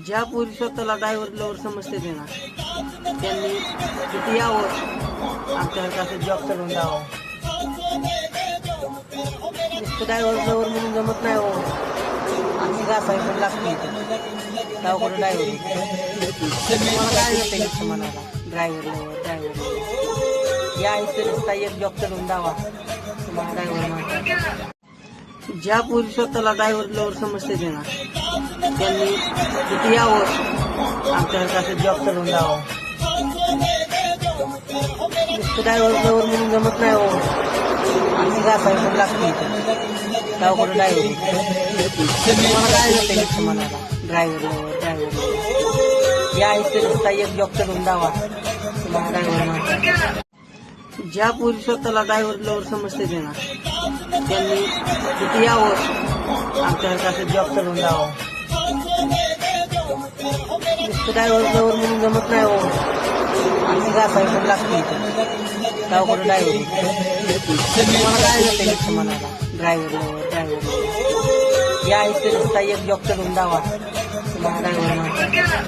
ज्या पोरी स्वतःला ड्रायव्हर लवर समजते ते ना त्यांनी तिथे यावं, आमच्याकडे असं जॉब करून द्यावं. नुसतं ड्रायव्हर लवर म्हणून जमत नाही हो, आमची घासावी पण लागते इथं गावकडं ड्रायव्हर. तुम्हाला काय येतं इथं म्हणाला ड्रायव्हर या इथं नुसता एक जॉब करून द्यावा तुम्हाला ड्रायव्हर म्हणतात. ज्या पोरी स्वतःला ड्रायव्हर लवर समजते ते ना त्यांनी तिथे यावं, आमच्याकडे असं जॉब करून द्यावं. नुसतं ड्रायव्हर लवर म्हणून जमत नाही हो, आमची घासावी पण लागते इथं गावकडं ड्रायव्हर. तुम्हाला काय येतं इथं म्हणाला ड्रायव्हर या इथं नुसता एक जॉब करून द्यावा तुम्हाला ड्रायव्हर म्हणतात. ज्या पोरी स्वतःला ड्रायव्हर लवर समजते ते ना त्यांनी तिथे यावं, आमच्याकडे असं जॉब करून द्यावं. नुसतं ड्रायव्हर लवर म्हणून जमत नाही हो, आमची घासावी पण लागते इथं गावकडं ड्रायव्हर. तुम्हाला काय येतं इथं म्हणाला ड्रायव्हर या इथं नुसता एक जॉब करून द्यावा तुम्हाला ड्रायव्हर म्हणतात.